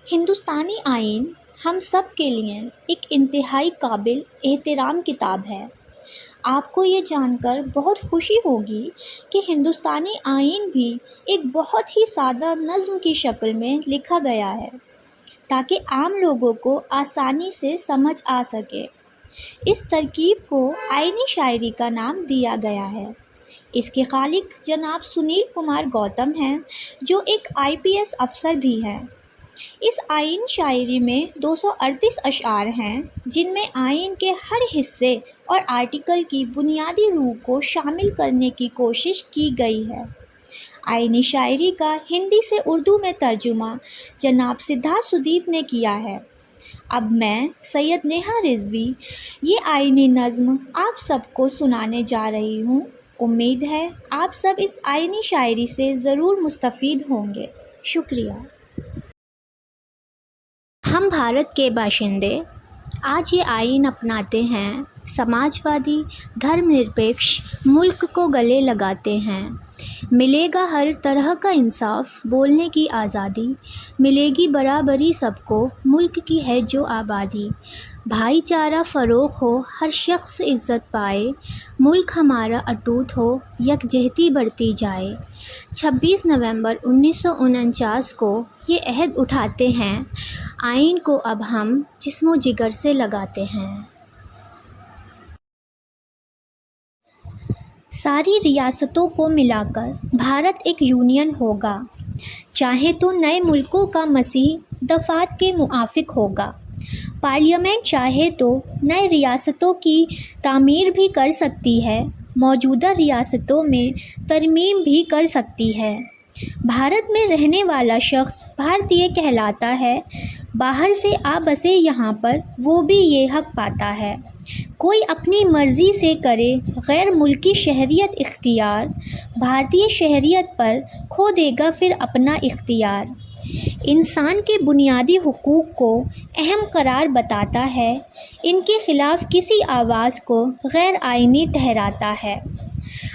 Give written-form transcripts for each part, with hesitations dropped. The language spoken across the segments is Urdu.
ہندوستانی آئین ہم سب کے لیے ایک انتہائی قابل احترام کتاب ہے۔ آپ کو یہ جان کر بہت خوشی ہوگی کہ ہندوستانی آئین بھی ایک بہت ہی سادہ نظم کی شکل میں لکھا گیا ہے تاکہ عام لوگوں کو آسانی سے سمجھ آ سکے۔ اس ترکیب کو آئینی شاعری کا نام دیا گیا ہے۔ اس کے خالق جناب سنیل کمار گوتم ہیں، جو ایک IPS افسر بھی ہیں۔ اس آئین شاعری میں 238 اشعار ہیں، جن میں آئین کے ہر حصے اور آرٹیکل کی بنیادی روح کو شامل کرنے کی کوشش کی گئی ہے۔ آئینی شاعری کا ہندی سے اردو میں ترجمہ جناب سدھارتھ سدیپ نے کیا ہے۔ اب میں سید نیہا رضوی یہ آئینی نظم آپ سب کو سنانے جا رہی ہوں۔ امید ہے آپ سب اس آئینی شاعری سے ضرور مستفید ہوں گے۔ شکریہ۔ ہم بھارت کے باشندے آج یہ آئین اپناتے ہیں، سماج وادی، دھرم نرپیکش ملک کو گلے لگاتے ہیں۔ ملے گا ہر طرح کا انصاف، بولنے کی آزادی، ملے گی برابری سب کو، ملک کی ہے جو آبادی۔ بھائی چارہ فروغ ہو، ہر شخص عزت پائے، ملک ہمارا اٹوٹ ہو، یکجہتی بڑھتی جائے۔ 26 نومبر 1949 کو یہ عہد اٹھاتے ہیں، آئین کو اب ہم جسم و جگر سے لگاتے ہیں۔ ساری ریاستوں کو ملا کر بھارت ایک یونین ہوگا، چاہے تو نئے ملکوں کا مسیح دفعات کے موافق ہوگا۔ پارلیمنٹ چاہے تو نئے ریاستوں کی تعمیر بھی کر سکتی ہے، موجودہ ریاستوں میں ترمیم بھی کر سکتی ہے۔ بھارت میں رہنے والا شخص بھارتیہ کہلاتا ہے، باہر سے آ بسے یہاں پر وہ بھی یہ حق پاتا ہے۔ کوئی اپنی مرضی سے کرے غیر ملکی شہریت اختیار، بھارتیہ شہریت پر کھو دے گا پھر اپنا اختیار۔ انسان کے بنیادی حقوق کو اہم قرار بتاتا ہے، ان کے خلاف کسی آواز کو غیر آئینی ٹھہراتا ہے۔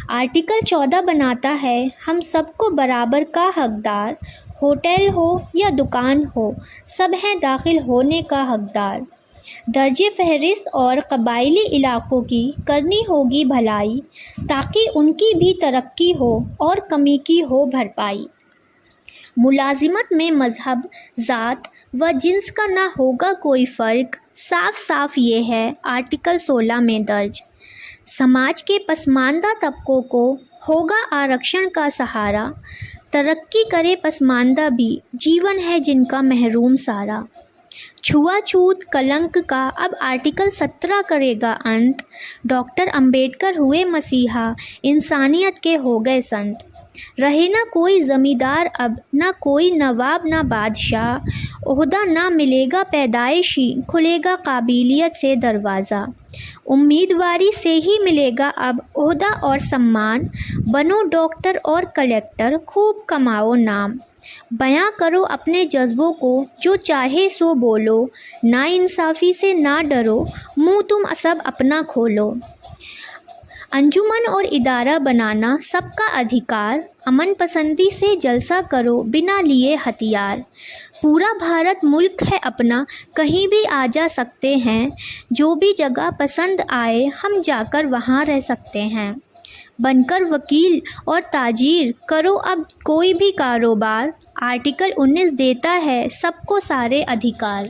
آرٹیکل 14 بناتا ہے ہم سب کو برابر کا حقدار، ہوٹل ہو یا دکان ہو، سب ہیں داخل ہونے کا حقدار۔ درجہ فہرست اور قبائلی علاقوں کی کرنی ہوگی بھلائی، تاکہ ان کی بھی ترقی ہو اور کمی کی ہو بھرپائی۔ ملازمت میں مذہب، ذات و جنس کا نہ ہوگا کوئی فرق، صاف صاف یہ ہے آرٹیکل 16 میں درج۔ سماج کے پسماندہ طبقوں کو ہوگا آرکشن کا سہارا، ترقی کرے پسماندہ بھی، جیون ہے جن کا محروم سارا۔ چھوا چھوت کلنک کا اب آرٹیکل 17 کرے گا انت، ڈاکٹر امبیڈکر ہوئے مسیحا، انسانیت کے ہو گئے سنت۔ رہے نہ کوئی زمیندار اب، نہ کوئی نواب نہ بادشاہ، عہدہ نہ ملے گا پیدائشی، کھلے گا قابلیت سے دروازہ۔ امیدواری سے ہی ملے گا اب عہدہ اور سمان، بنو ڈاکٹر اور کلکٹر، خوب کماؤ نام۔ بیاں کرو اپنے جذبوں کو، جو چاہے سو بولو، نا انصافی سے نہ ڈرو، منہ تم سب اپنا کھولو۔ انجمن اور ادارہ بنانا سب کا ادھیکار، امن پسندی سے جلسہ کرو بنا لیے ہتھیار۔ پورا بھارت ملک ہے اپنا، کہیں بھی آ جا سکتے ہیں، جو بھی جگہ پسند آئے ہم جا کر وہاں رہ سکتے ہیں۔ بن کر وکیل اور تاجر کرو اب کوئی بھی کاروبار، آرٹیکل 19 دیتا ہے سب کو سارے ادھیکار۔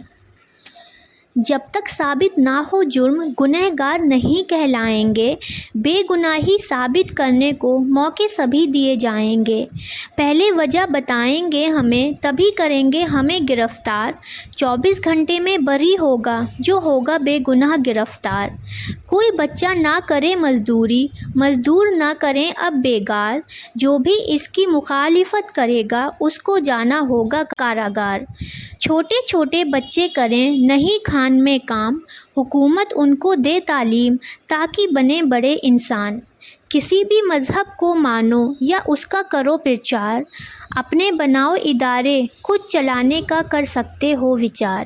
جب تک ثابت نہ ہو جرم، گنہگار نہیں کہلائیں گے، بے گناہی ثابت کرنے کو موقع سبھی دیے جائیں گے۔ پہلے وجہ بتائیں گے ہمیں، تبھی کریں گے ہمیں گرفتار۔ 24 گھنٹے میں بری ہوگا جو ہوگا بے گناہ گرفتار۔ کوئی بچہ نہ کرے مزدوری، مزدور نہ کریں اب بیگار، جو بھی اس کی مخالفت کرے گا اس کو جانا ہوگا کاراگار۔ چھوٹے چھوٹے بچے کریں نہیں خان میں کام، حکومت ان کو دے تعلیم تاکہ بنے بڑے انسان۔ کسی بھی مذہب کو مانو یا اس کا کرو پرچار، اپنے بناؤ ادارے خود چلانے کا کر سکتے ہو وچار۔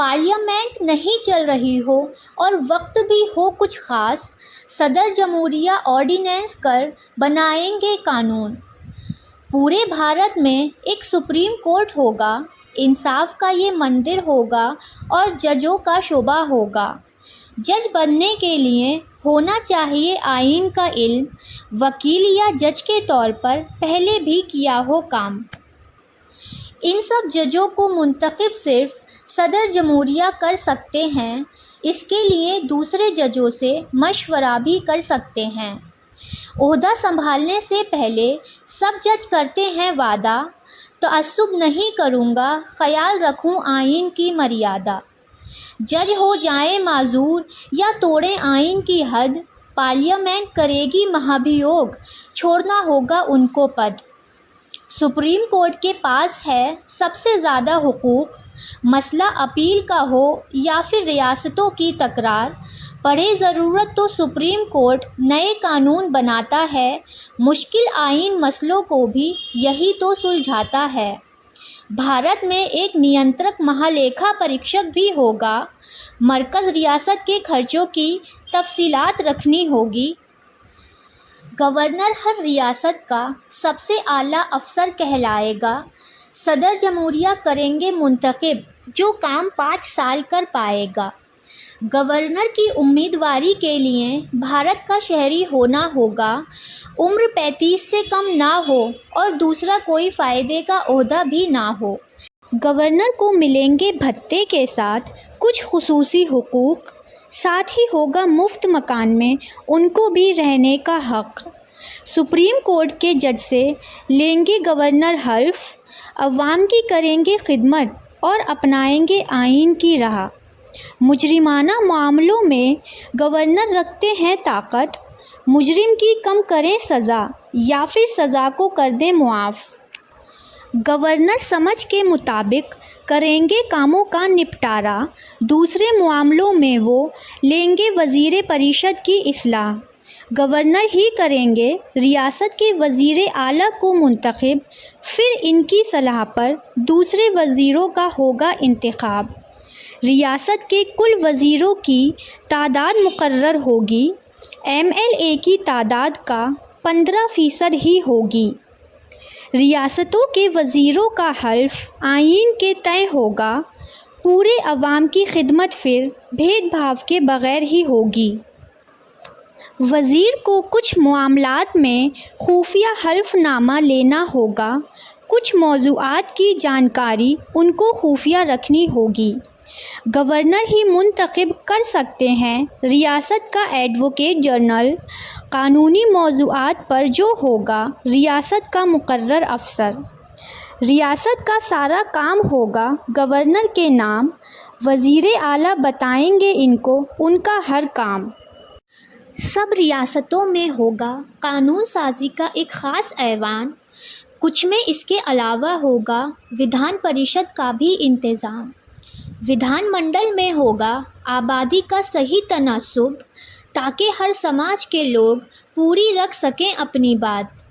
پارلیمنٹ نہیں چل رہی ہو اور وقت بھی ہو کچھ خاص، صدر جمہوریہ آرڈیننس کر بنائیں گے قانون۔ پورے بھارت میں ایک سپریم کورٹ ہوگا، انصاف کا یہ مندر ہوگا اور ججوں کا شعبہ ہوگا۔ جج بننے کے لیے ہونا چاہیے آئین کا علم، وکیل یا جج کے طور پر پہلے بھی کیا ہو کام۔ ان سب ججوں کو منتخب صرف صدر جمہوریہ کر سکتے ہیں، اس کے لیے دوسرے ججوں سے مشورہ بھی کر سکتے ہیں۔ عہدہ سنبھالنے سے پہلے سب جج کرتے ہیں وعدہ، تعصب نہیں کروں گا، خیال رکھوں آئین کی مریادہ۔ جج ہو جائیں معذور یا توڑیں آئین کی حد، پارلیمنٹ کرے گی مہابھیوگ، چھوڑنا ہوگا ان کو پد۔ سپریم کورٹ کے پاس ہے سب سے زیادہ حقوق، مسئلہ اپیل کا ہو یا پھر ریاستوں کی تکرار، پڑے ضرورت تو سپریم کورٹ نئے قانون بناتا ہے، مشکل آئین مسئلوں کو بھی یہی تو سلجھاتا ہے۔ بھارت میں ایک نینترک مہالیکھا پریکشک بھی ہوگا، مرکز ریاست کے خرچوں کی تفصیلات رکھنی ہوگی۔ گورنر ہر ریاست کا سب سے اعلیٰ افسر کہلائے گا۔ صدر جمہوریہ کریں گے منتخب جو کام 5 سال کر پائے گا۔ گورنر کی امیدواری کے لیے بھارت کا شہری ہونا ہوگا، عمر 35 سے کم نہ ہو اور دوسرا کوئی فائدے کا عہدہ بھی نہ ہو۔ گورنر کو ملیں گے بھتے کے ساتھ کچھ خصوصی حقوق، ساتھ ہی ہوگا مفت مکان میں ان کو بھی رہنے کا حق۔ سپریم کورٹ کے جج سے لیں گے گورنر حلف، عوام کی کریں گے خدمت اور اپنائیں گے آئین کی راہ۔ مجرمانہ معاملوں میں گورنر رکھتے ہیں طاقت، مجرم کی کم کریں سزا یا پھر سزا کو کر دیں معاف۔ گورنر سمجھ کے مطابق کریں گے کاموں کا نپٹارہ، دوسرے معاملوں میں وہ لیں گے وزیر پریشد کی اصلاح۔ گورنر ہی کریں گے ریاست کے وزیر اعلیٰ کو منتخب، پھر ان کی صلاح پر دوسرے وزیروں کا ہوگا انتخاب۔ ریاست کے کل وزیروں کی تعداد مقرر ہوگی، MLA کی تعداد کا 15% ہی ہوگی۔ ریاستوں کے وزیروں کا حلف آئین کے طے ہوگا، پورے عوام کی خدمت پھر بھید بھاؤ کے بغیر ہی ہوگی۔ وزیر کو کچھ معاملات میں خفیہ حلف نامہ لینا ہوگا، کچھ موضوعات کی جانکاری ان کو خفیہ رکھنی ہوگی۔ گورنر ہی منتخب کر سکتے ہیں ریاست کا ایڈوکیٹ جنرل، قانونی موضوعات پر جو ہوگا ریاست کا مقرر افسر۔ ریاست کا سارا کام ہوگا گورنر کے نام، وزیر اعلیٰ بتائیں گے ان کو ان کا ہر کام۔ سب ریاستوں میں ہوگا قانون سازی کا ایک خاص ایوان، کچھ میں اس کے علاوہ ہوگا ودھان پریشد کا بھی انتظام۔ ودھان منڈل میں ہوگا آبادی کا صحیح تناسب، تاکہ ہر سماج کے لوگ پوری رکھ سکیں اپنی بات۔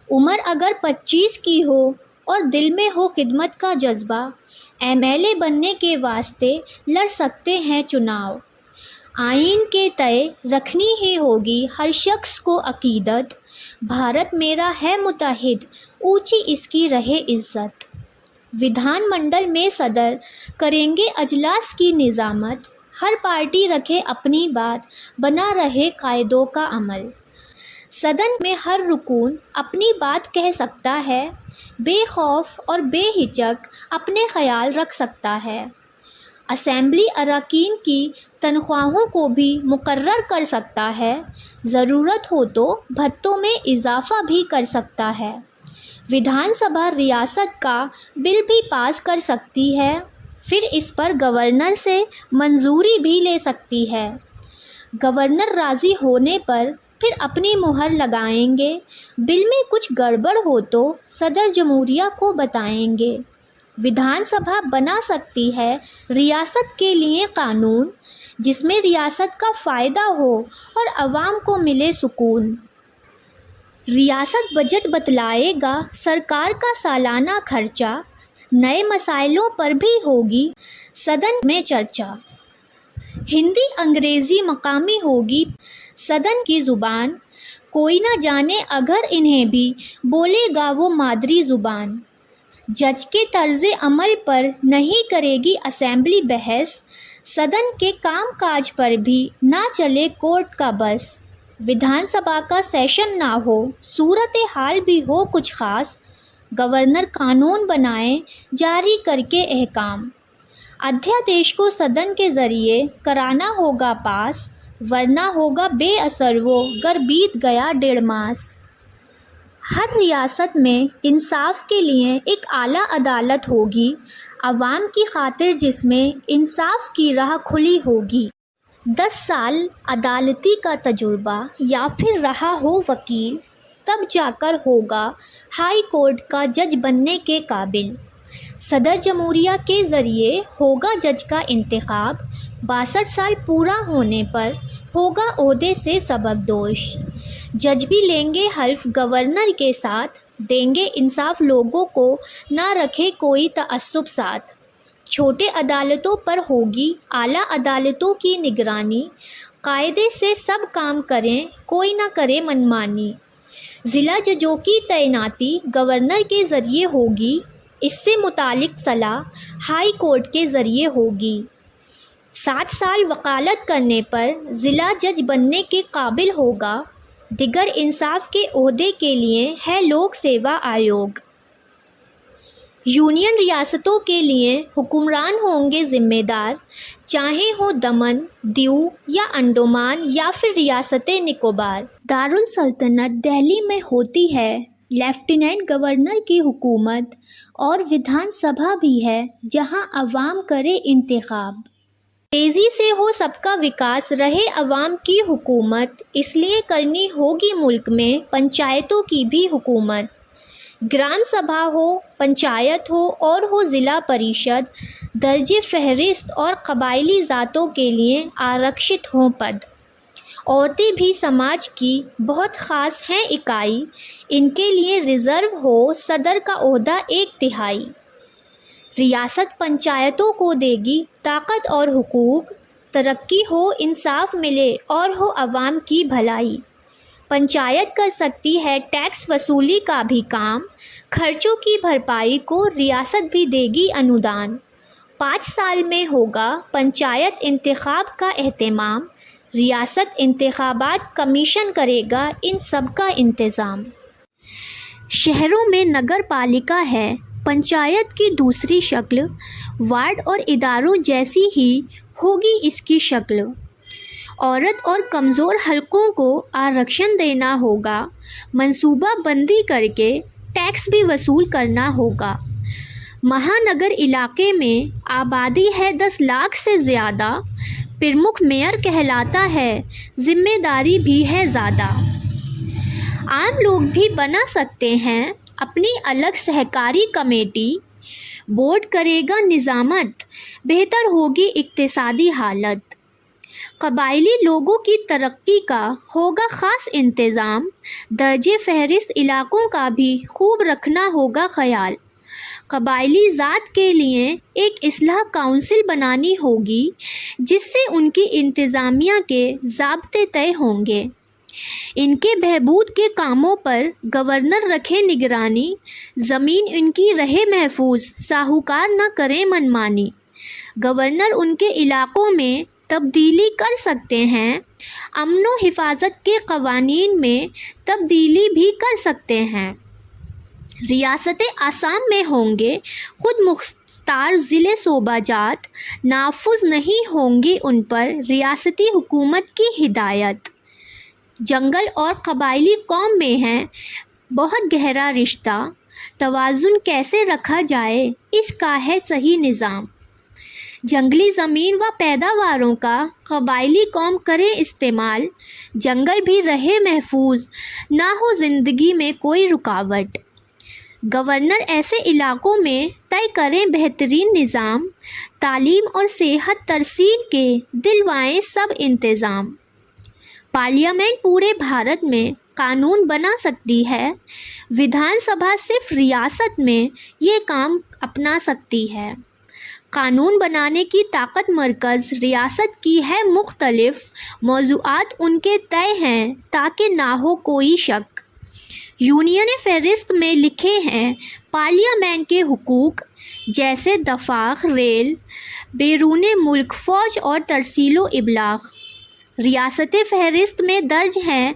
عمر اگر 25 کی ہو اور دل میں ہو خدمت کا جذبہ، MLA بننے کے واسطے لڑ سکتے ہیں چناؤ۔ آئین کے تئیں رکھنی ہی ہوگی ہر شخص کو عقیدت، بھارت میرا ہے متحد، اونچی اس کی رہے عزت۔ ودھان منڈل میں صدر کریں گے اجلاس کی نظامت، ہر پارٹی رکھے اپنی بات، بنا رہے قاعدوں کا عمل۔ صدن میں ہر رکن اپنی بات کہہ سکتا ہے، بے خوف اور بے ہچک اپنے خیال رکھ سکتا ہے۔ اسمبلی اراکین کی تنخواہوں کو بھی مقرر کر سکتا ہے، ضرورت ہو تو بھتوں میں اضافہ بھی کر سکتا ہے۔ ودھان سبھا ریاست کا بل بھی پاس کر سکتی ہے، پھر اس پر گورنر سے منظوری بھی لے سکتی ہے۔ گورنر راضی ہونے پر پھر اپنی مہر لگائیں گے، بل میں کچھ گڑبڑ ہو تو صدر جمہوریہ کو بتائیں گے۔ ودھان سبھا بنا سکتی ہے ریاست کے لیے قانون، جس میں ریاست کا فائدہ ہو اور عوام کو ملے سکون۔ ریاست بجٹ بتلائے گا سرکار کا سالانہ خرچہ، نئے مسائلوں پر بھی ہوگی صدن میں چرچا۔ ہندی انگریزی مقامی ہوگی صدن کی زبان، کوئی نہ جانے اگر انہیں بھی بولے گا وہ مادری زبان۔ جج کے طرز عمل پر نہیں کرے گی اسمبلی بحث، صدن کے کام کاج پر بھی نہ چلے کورٹ کا بس۔ ودھان سبھا کا سیشن نہ ہو، صورتحال بھی ہو کچھ خاص، گورنر قانون بنائیں جاری کر کے احکام۔ ادھیادیش کو صدن کے ذریعے کرانا ہوگا پاس، ورنہ ہوگا بے اثر وہ گر بیت گیا 1.5 ماس۔ ہر ریاست میں انصاف کے لیے ایک اعلیٰ عدالت ہوگی، عوام کی خاطر جس میں انصاف کی راہ کھلی ہوگی۔ 10 سال عدالتی کا تجربہ یا پھر رہا ہو وکیل، تب جا کر ہوگا ہائی کورٹ کا جج بننے کے قابل۔ صدر جمہوریہ کے ذریعے ہوگا جج کا انتخاب، 62 سال پورا ہونے پر ہوگا عہدے سے سبکدوش۔ جج بھی لیں گے حلف گورنر کے ساتھ، دیں گے انصاف لوگوں کو، نہ رکھے کوئی تعصب ساتھ۔ چھوٹے عدالتوں پر ہوگی اعلیٰ عدالتوں کی نگرانی، قاعدے سے سب کام کریں کوئی نہ کرے منمانی۔ ضلع ججوں کی تعیناتی گورنر کے ذریعے ہوگی، اس سے متعلق صلاح ہائی کورٹ کے ذریعے ہوگی۔ 7 سال وکالت کرنے پر ضلع جج بننے کے قابل ہوگا، دیگر انصاف کے عہدے کے لیے ہے لوک سیوا آیوگ۔ یونین ریاستوں کے لیے حکمران ہوں گے ذمہ دار، چاہے ہو دمن، دیو یا انڈومان یا پھر ریاست نکوبار۔ دارالسلطنت دہلی میں ہوتی ہے، لیفٹیننٹ گورنر کی حکومت، اور ودھان سبھا بھی ہے جہاں عوام کرے انتخاب۔ تیزی سے ہو سب کا وکاس، رہے عوام کی حکومت، اس لیے کرنی ہوگی ملک میں پنچایتوں کی بھی حکومت۔ گرام سبھا ہو، پنچایت ہو اور ہو ضلع پریشد، درجے فہرست اور قبائلی ذاتوں کے لیے آرکشت ہوں پد۔ عورتیں بھی سماج کی بہت خاص ہیں اکائی، ان کے لیے ریزرو ہو صدر کا عہدہ 1/3۔ ریاست پنچایتوں کو دے گی طاقت اور حقوق، ترقی ہو انصاف ملے اور ہو عوام کی بھلائی۔ پنچایت کر سکتی ہے ٹیکس وصولی کا بھی کام، خرچوں کی بھرپائی کو ریاست بھی دے گی انودان۔ 5 سال میں ہوگا پنچایت انتخاب کا اہتمام، ریاست انتخابات کمیشن کرے گا ان سب کا انتظام۔ شہروں میں نگر پالیکا ہے پنچایت کی دوسری شکل، وارڈ اور اداروں جیسی ہی ہوگی اس کی شکل۔ عورت اور کمزور حلقوں کو آرکشن دینا ہوگا، منصوبہ بندی کر کے ٹیکس بھی وصول کرنا ہوگا۔ مہانگر علاقے میں آبادی ہے 10 لاکھ سے زیادہ، پرمکھ میئر کہلاتا ہے، ذمہ داری بھی ہے زیادہ۔ عام لوگ بھی بنا سکتے ہیں اپنی الگ سہکاری کمیٹی، بورڈ کرے گا نظامت، بہتر ہوگی اقتصادی حالت۔ قبائلی لوگوں کی ترقی کا ہوگا خاص انتظام، درجے فہرست علاقوں کا بھی خوب رکھنا ہوگا خیال۔ قبائلی ذات کے لیے ایک اصلاح کونسل بنانی ہوگی، جس سے ان کی انتظامیہ کے ضابطے طے ہوں گے۔ ان کے بہبود کے کاموں پر گورنر رکھے نگرانی، زمین ان کی رہے محفوظ، ساہوکار نہ کریں منمانی۔ گورنر ان کے علاقوں میں تبدیلی کر سکتے ہیں، امن و حفاظت کے قوانین میں تبدیلی بھی کر سکتے ہیں۔ ریاست آسام میں ہوں گے خود مختار ضلع صوبہ جات، نافذ نہیں ہوں گی ان پر ریاستی حکومت کی ہدایت۔ جنگل اور قبائلی قوم میں ہے بہت گہرا رشتہ، توازن کیسے رکھا جائے اس کا ہے صحیح نظام۔ جنگلی زمین و پیداواروں کا قبائلی قوم کرے استعمال، جنگل بھی رہے محفوظ، نہ ہو زندگی میں کوئی رکاوٹ۔ گورنر ایسے علاقوں میں طے کریں بہترین نظام، تعلیم اور صحت ترسیل کے دلوائیں سب انتظام۔ پارلیمنٹ پورے بھارت میں قانون بنا سکتی ہے، ودھان سبھا صرف ریاست میں یہ کام اپنا سکتی ہے۔ قانون بنانے کی طاقت مرکز ریاست کی ہے، مختلف موضوعات ان کے طے ہیں تاکہ نہ ہو کوئی شک۔ یونین فہرست میں لکھے ہیں پارلیمنٹ کے حقوق جیسے دفاع، ریل، بیرون ملک فوج اور ترسیل و ابلاغ۔ ریاست فہرست میں درج ہیں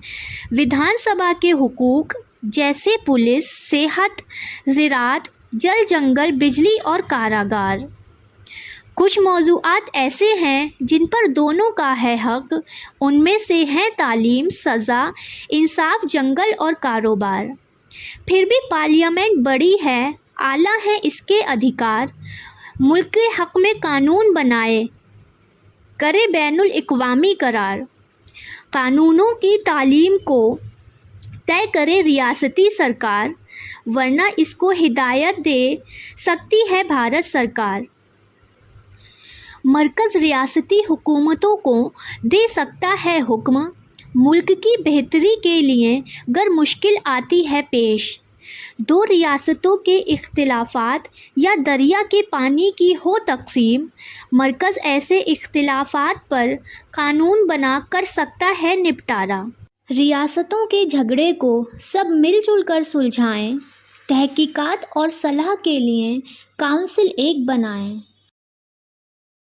ودھان سبھا کے حقوق جیسے پولیس، صحت، زراعت، جل جنگل، بجلی اور کاراگار۔ کچھ موضوعات ایسے ہیں جن پر دونوں کا ہے حق، ان میں سے ہیں تعلیم، سزا، انصاف، جنگل اور کاروبار۔ پھر بھی پارلیمنٹ بڑی ہے، اعلیٰ ہیں اس کے ادھیکار، ملک کے حق میں قانون بنائے، کرے بین الاقوامی قرار۔ قانونوں کی تعلیم کو طے کرے ریاستی سرکار، ورنہ اس کو ہدایت دے سکتی ہے بھارت سرکار۔ مرکز ریاستی حکومتوں کو دے سکتا ہے حکم، ملک کی بہتری کے لیے گر مشکل آتی ہے پیش۔ دو ریاستوں کے اختلافات یا دریا کے پانی کی ہو تقسیم، مرکز ایسے اختلافات پر قانون بنا کر سکتا ہے نپٹارا۔ ریاستوں کے جھگڑے کو سب مل جل کر سلجھائیں، تحقیقات اور صلاح کے لیے کونسل ایک بنائیں۔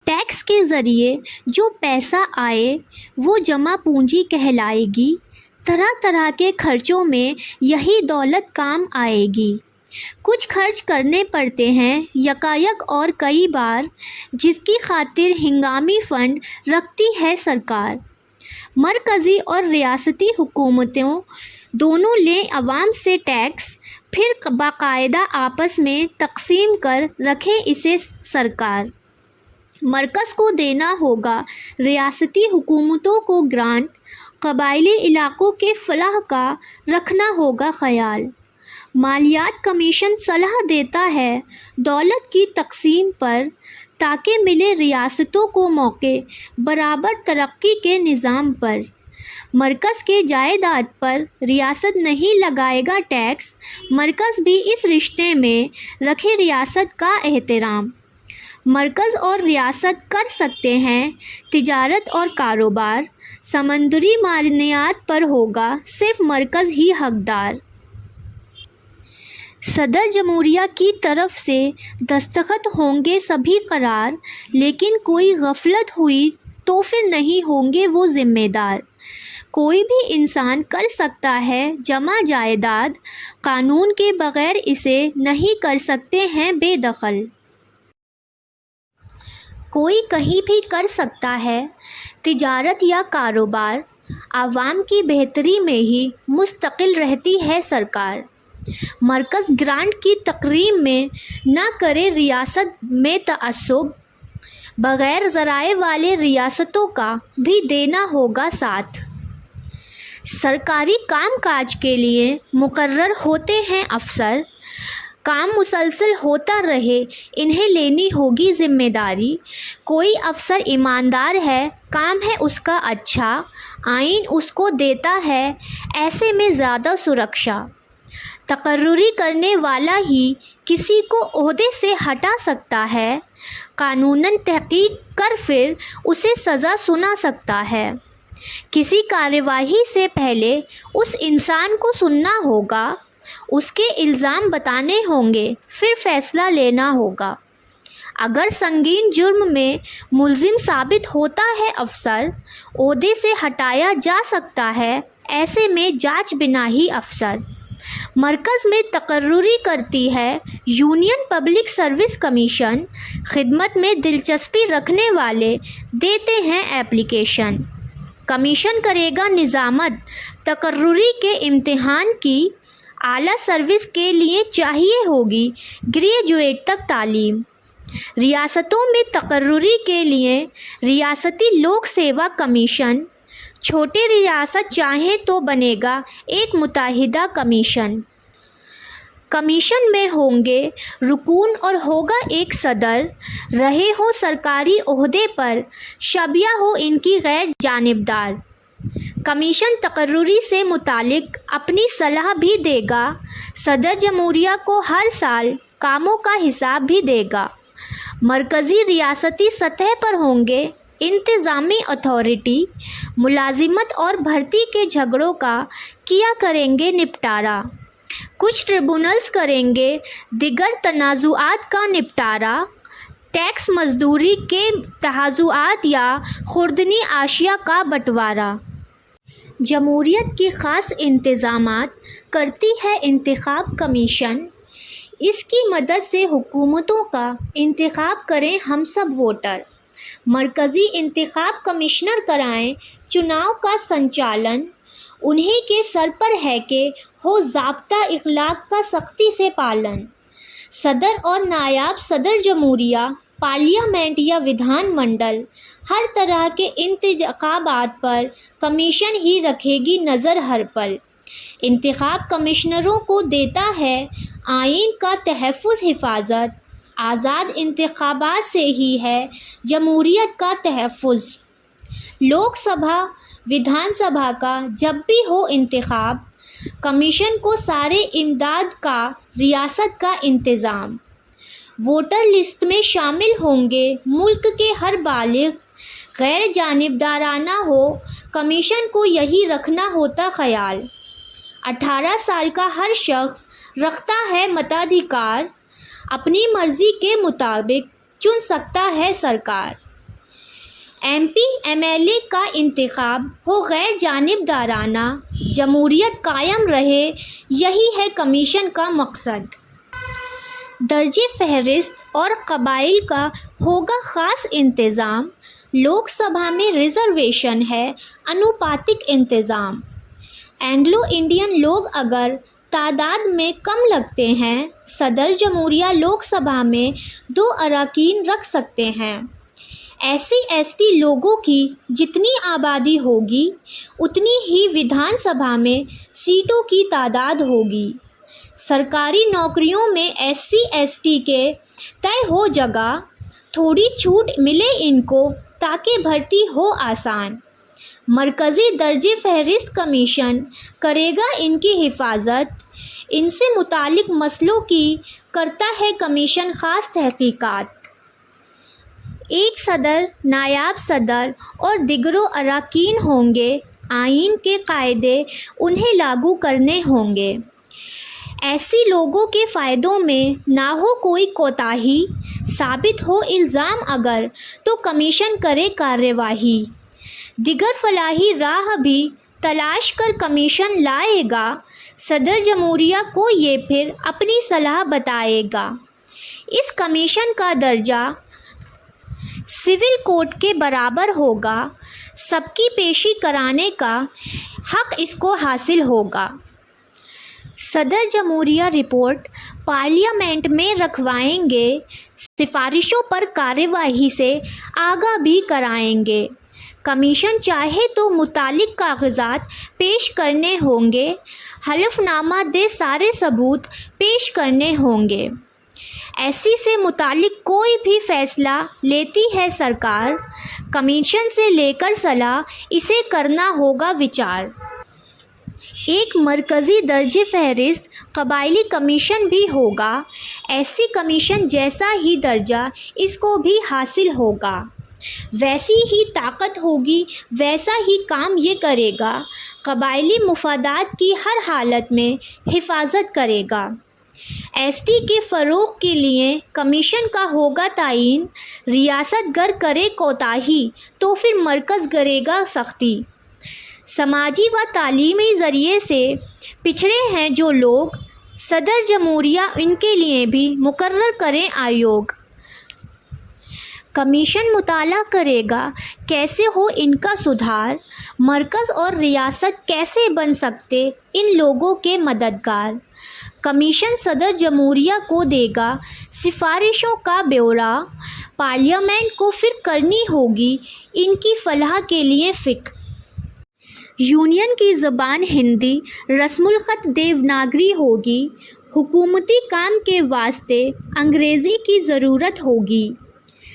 ٹیکس کے ذریعے جو پیسہ آئے وہ جمع پونجی کہلائے گی، طرح طرح کے خرچوں میں یہی دولت کام آئے گی۔ کچھ خرچ کرنے پڑتے ہیں یکایک اور کئی بار، جس کی خاطر ہنگامی فنڈ رکھتی ہے سرکار۔ مرکزی اور ریاستی حکومتوں دونوں لیں عوام سے ٹیکس، پھر باقاعدہ آپس میں تقسیم کر رکھے اسے سرکار۔ مرکز کو دینا ہوگا ریاستی حکومتوں کو گرانٹ، قبائلی علاقوں کے فلاح کا رکھنا ہوگا خیال۔ مالیات کمیشن صلاح دیتا ہے دولت کی تقسیم پر، تاکہ ملے ریاستوں کو موقع برابر ترقی کے نظام پر۔ مرکز کے جائیداد پر ریاست نہیں لگائے گا ٹیکس، مرکز بھی اس رشتے میں رکھے ریاست کا احترام۔ مرکز اور ریاست کر سکتے ہیں تجارت اور کاروبار، سمندری معدنیات پر ہوگا صرف مرکز ہی حقدار۔ صدر جمہوریہ کی طرف سے دستخط ہوں گے سبھی قرار، لیکن کوئی غفلت ہوئی تو پھر نہیں ہوں گے وہ ذمہ دار۔ کوئی بھی انسان کر سکتا ہے جمع جائیداد، قانون کے بغیر اسے نہیں کر سکتے ہیں بے دخل۔ کوئی کہیں بھی کر سکتا ہے تجارت یا کاروبار، عوام کی بہتری میں ہی مستقل رہتی ہے سرکار۔ مرکز گرانٹ کی تقسیم میں نہ کرے ریاست میں تعصب، بغیر ذرائع والے ریاستوں کا بھی دینا ہوگا ساتھ۔ سرکاری کام کاج کے لیے مقرر ہوتے ہیں افسر، کام مسلسل ہوتا رہے انہیں لینی ہوگی ذمہ داری۔ کوئی افسر ایماندار ہے، کام ہے اس کا اچھا، آئین اس کو دیتا ہے ایسے میں زیادہ سرکشا۔ تقرری کرنے والا ہی کسی کو عہدے سے ہٹا سکتا ہے، قانوناً تحقیق کر پھر اسے سزا سنا سکتا ہے۔ کسی کارروائی سے پہلے اس انسان کو سننا ہوگا، اس کے الزام بتانے ہوں گے، پھر فیصلہ لینا ہوگا۔ اگر سنگین جرم میں ملزم ثابت ہوتا ہے افسر، عہدے سے ہٹایا جا سکتا ہے، ایسے میں جانچ بنا ہی افسر۔ مرکز میں تقرری کرتی ہے یونین پبلک سروس کمیشن، خدمت میں دلچسپی رکھنے والے دیتے ہیں اپلیکیشن۔ کمیشن کرے گا نظامت تقرری کے امتحان کی، اعلیٰ سروس کے لیے چاہیے ہوگی گریجویٹ تک تعلیم۔ ریاستوں میں تقرری کے لیے ریاستی لوک سیوا کمیشن، چھوٹی ریاست چاہیں تو بنے گا ایک متحدہ کمیشن۔ کمیشن میں ہوں گے رکن اور ہوگا ایک صدر، رہے ہوں سرکاری عہدے پر، شبیہ ہو ان کی غیر جانبدار۔ کمیشن تقرری سے متعلق اپنی صلاح بھی دے گا۔ صدر جمہوریہ کو ہر سال کاموں کا حساب بھی دے گا۔ مرکزی ریاستی سطح پر ہوں گے انتظامی اتھارٹی، ملازمت اور بھرتی کے جھگڑوں کا کیا کریں گے نپٹارہ۔ کچھ ٹریبونلز کریں گے دیگر تنازعات کا نپٹارہ، ٹیکس، مزدوری کے تنازعات یا خوردنی اشیاء کا بنٹوارہ۔ جمہوریت کی خاص انتظامات کرتی ہے انتخاب کمیشن۔ اس کی مدد سے حکومتوں کا انتخاب کریں ہم سب ووٹر۔ مرکزی انتخاب کمشنر کرائیں چناؤ کا سنچالن۔ انہی کے سر پر ہے کہ ہو ضابطہ اخلاق کا سختی سے پالن۔ صدر اور نائب صدر جمہوریہ، پارلیمنٹ یا ودھان منڈل، ہر طرح کے انتخابات پر کمیشن ہی رکھے گی نظر ہر پل۔ انتخاب کمشنروں کو دیتا ہے آئین کا تحفظ حفاظت۔ آزاد انتخابات سے ہی ہے جمہوریت کا تحفظ۔ لوک سبھا، ودھان سبھا کا جب بھی ہو انتخاب، کمیشن کو سارے امداد کا ریاست کا انتظام۔ ووٹر لسٹ میں شامل ہوں گے ملک کے ہر بالغ، غیر جانبدارانہ ہو، کمیشن کو یہی رکھنا ہوتا خیال۔ 18 سال کا ہر شخص رکھتا ہے متادھیکار، اپنی مرضی کے مطابق چن سکتا ہے سرکار۔ M P M L A کا انتخاب ہو غیر جانبدارانہ، جمہوریت قائم رہے، یہی ہے کمیشن کا مقصد۔ درجہ فہرست اور قبائل کا ہوگا خاص انتظام۔ لوک سبھا میں ریزرویشن ہے، انوپاتک انتظام۔ اینگلو انڈین لوگ اگر تعداد میں کم لگتے ہیں، صدر جمہوریہ لوک سبھا میں 2 اراکین رکھ سکتے ہیں۔ SC/ST لوگوں کی جتنی آبادی ہوگی اتنی ہی ودھان سبھا میں سیٹوں کی تعداد ہوگی۔ سرکاری نوکریوں میں SC/ST کے طے ہو جگہ، تھوڑی چھوٹ ملے ان کو تاکہ بھرتی ہو آسان۔ مرکزی درجہ فہرست کمیشن کرے گا ان کی حفاظت۔ ان سے متعلق مسئلوں کی کرتا ہے کمیشن خاص تحقیقات۔ ایک صدر، نائب صدر اور دیگروں اراکین ہوں گے۔ آئین کے قاعدے انہیں لاگو کرنے ہوں گے۔ ایسی لوگوں کے فائدوں میں نہ ہو کوئی کوتاہی، ثابت ہو الزام اگر تو کمیشن کرے کارروائی۔ دیگر فلاحی راہ بھی تلاش کر کمیشن لائے گا، صدر جمہوریہ کو یہ پھر اپنی صلاح بتائے گا۔ اس کمیشن کا درجہ سول کوڈ کے برابر ہوگا، سب کی پیشی کرانے کا حق اس کو حاصل ہوگا۔ صدر جمہوریہ رپورٹ پارلیمنٹ میں رکھوائیں گے، سفارشوں پر کارروائی سے آگاہ بھی کرائیں گے۔ کمیشن چاہے تو متعلق کاغذات پیش کرنے ہوں گے، حلف نامہ دے سارے ثبوت پیش کرنے ہوں گے۔ SC سے متعلق کوئی بھی فیصلہ لیتی ہے سرکار، کمیشن سے لے کر صلاح اسے کرنا ہوگا وچار۔ ایک مرکزی درجہ فہرست قبائلی کمیشن بھی ہوگا، SC کمیشن جیسا ہی درجہ اس کو بھی حاصل ہوگا۔ ویسی ہی طاقت ہوگی، ویسا ہی کام یہ کرے گا، قبائلی مفادات کی ہر حالت میں حفاظت کرے گا۔ ST کے فروغ کے لیے کمیشن کا ہوگا تعین، ریاست گر کرے کوتاہی تو پھر مرکز کرے گا سختی۔ سماجی و تعلیمی ذریعے سے پچھڑے ہیں جو لوگ، صدر جمہوریہ ان کے لیے بھی مقرر کریں آیوگ۔ کمیشن مطالعہ کرے گا کیسے ہو ان کا سدھار، مرکز اور ریاست کیسے بن سکتے ان لوگوں کے مددگار۔ کمیشن صدر جمہوریہ کو دے گا سفارشوں کا بیورا، پارلیمنٹ کو پھر کرنی ہوگی ان کی فلاح کے لیے فکر۔ یونین کی زبان ہندی، رسم الخط دیوناگری ہوگی، حکومتی کام کے واسطے انگریزی کی ضرورت ہوگی۔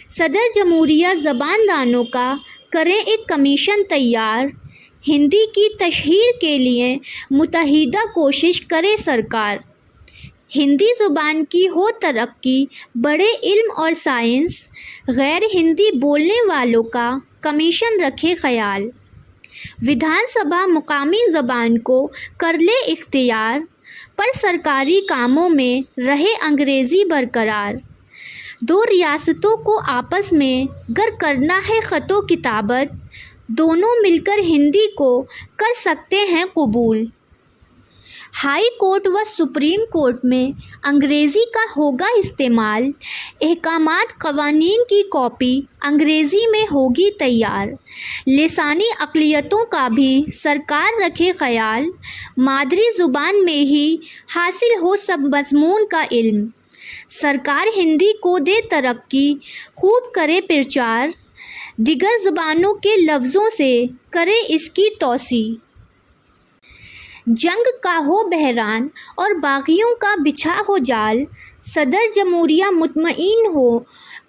صدر جمہوریہ زبان دانوں کا کریں ایک کمیشن تیار، ہندی کی تشہیر کے لیے متحدہ کوشش کرے سرکار۔ ہندی زبان کی ہو ترقی، بڑے علم اور سائنس، غیر ہندی بولنے والوں کا کمیشن رکھے خیال۔ ودھان سبھا مقامی زبان کو کر لے اختیار، پر سرکاری کاموں میں رہے انگریزی برقرار۔ دو ریاستوں کو آپس میں گر کرنا ہے خط و کتابت، دونوں مل کر ہندی کو کر سکتے ہیں قبول۔ ہائی کورٹ و سپریم کورٹ میں انگریزی کا ہوگا استعمال، احکامات قوانین کی کاپی انگریزی میں ہوگی تیار۔ لسانی اقلیتوں کا بھی سرکار رکھے خیال، مادری زبان میں ہی حاصل ہو سب مضمون کا علم۔ سرکار ہندی کو دے ترقی، خوب کرے پرچار، دیگر زبانوں کے لفظوں سے کرے اس کی توسیع۔ جنگ کا ہو بحران اور باغیوں کا بچھا ہو جال، صدر جمہوریہ مطمئن ہو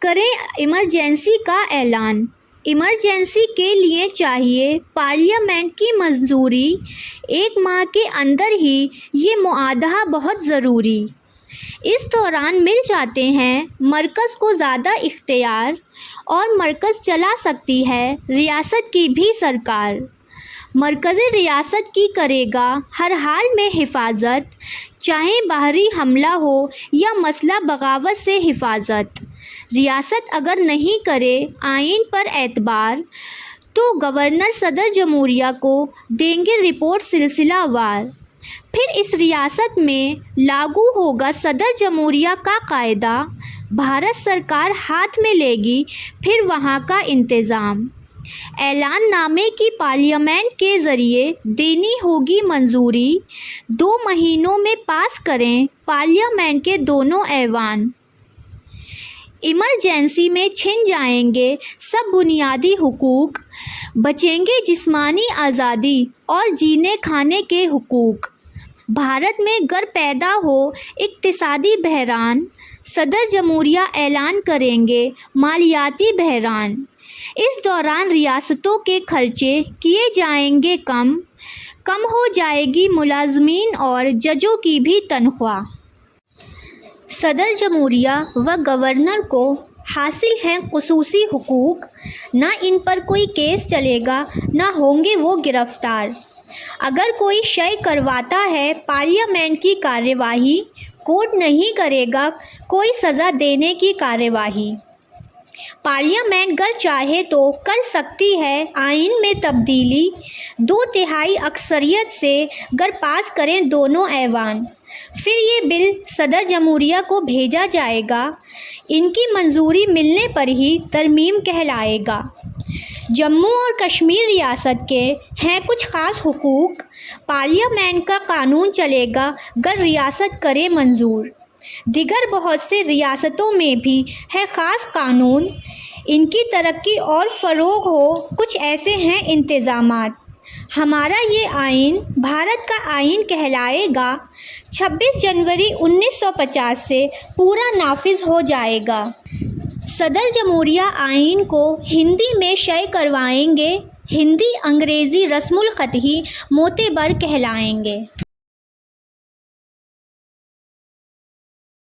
کرے ایمرجنسی کا اعلان۔ ایمرجنسی کے لیے چاہیے پارلیمنٹ کی منظوری، 1 ماہ کے اندر ہی یہ معاہدہ بہت ضروری۔ اس دوران مل جاتے ہیں مرکز کو زیادہ اختیار، اور مرکز چلا سکتی ہے ریاست کی بھی سرکار۔ مرکز ریاست کی کرے گا ہر حال میں حفاظت، چاہے باہری حملہ ہو یا مسئلہ بغاوت سے حفاظت۔ ریاست اگر نہیں کرے آئین پر اعتبار، تو گورنر صدر جمہوریہ کو دیں گے رپورٹ سلسلہ وار۔ پھر اس ریاست میں لاگو ہوگا صدر جمہوریہ کا قاعدہ، بھارت سرکار ہاتھ میں لے گی پھر وہاں کا انتظام۔ اعلان نامے کی پارلیمنٹ کے ذریعے دینی ہوگی منظوری، 2 مہینوں میں پاس کریں پارلیمنٹ کے دونوں ایوان۔ ایمرجنسی میں چھن جائیں گے سب بنیادی حقوق، بچیں گے جسمانی آزادی اور جینے کھانے کے حقوق۔ بھارت میں گر پیدا ہو اقتصادی بحران، صدر جمہوریہ اعلان کریں گے مالیاتی بحران۔ اس دوران ریاستوں کے خرچے کیے جائیں گے کم، کم ہو جائے گی ملازمین اور ججوں کی بھی تنخواہ۔ صدر جمہوریہ و گورنر کو حاصل ہیں خصوصی حقوق، نہ ان پر کوئی کیس چلے گا نہ ہوں گے وہ گرفتار۔ اگر کوئی شے کرواتا ہے پارلیمنٹ کی کارروائی، کورٹ نہیں کرے گا کوئی سزا دینے کی کارروائی۔ پارلیمنٹ گر چاہے تو کر سکتی ہے آئین میں تبدیلی، 2/3 اکثریت سے گر پاس کریں دونوں ایوان۔ پھر یہ بل صدر جمہوریہ کو بھیجا جائے گا، ان کی منظوری ملنے پر ہی ترمیم کہلائے گا۔ جموں اور کشمیر ریاست کے ہیں کچھ خاص حقوق، پارلیمنٹ کا قانون چلے گا گر ریاست کرے منظور۔ دیگر بہت سے ریاستوں میں بھی ہے خاص قانون، ان کی ترقی اور فروغ ہو کچھ ایسے ہیں انتظامات۔ ہمارا یہ آئین بھارت کا آئین کہلائے گا، 26 جنوری 1950 سے پورا نافذ ہو جائے گا۔ صدر جمہوریہ آئین کو ہندی میں شائع کروائیں گے، ہندی انگریزی رسم الخط ہی معتبر کہلائیں گے۔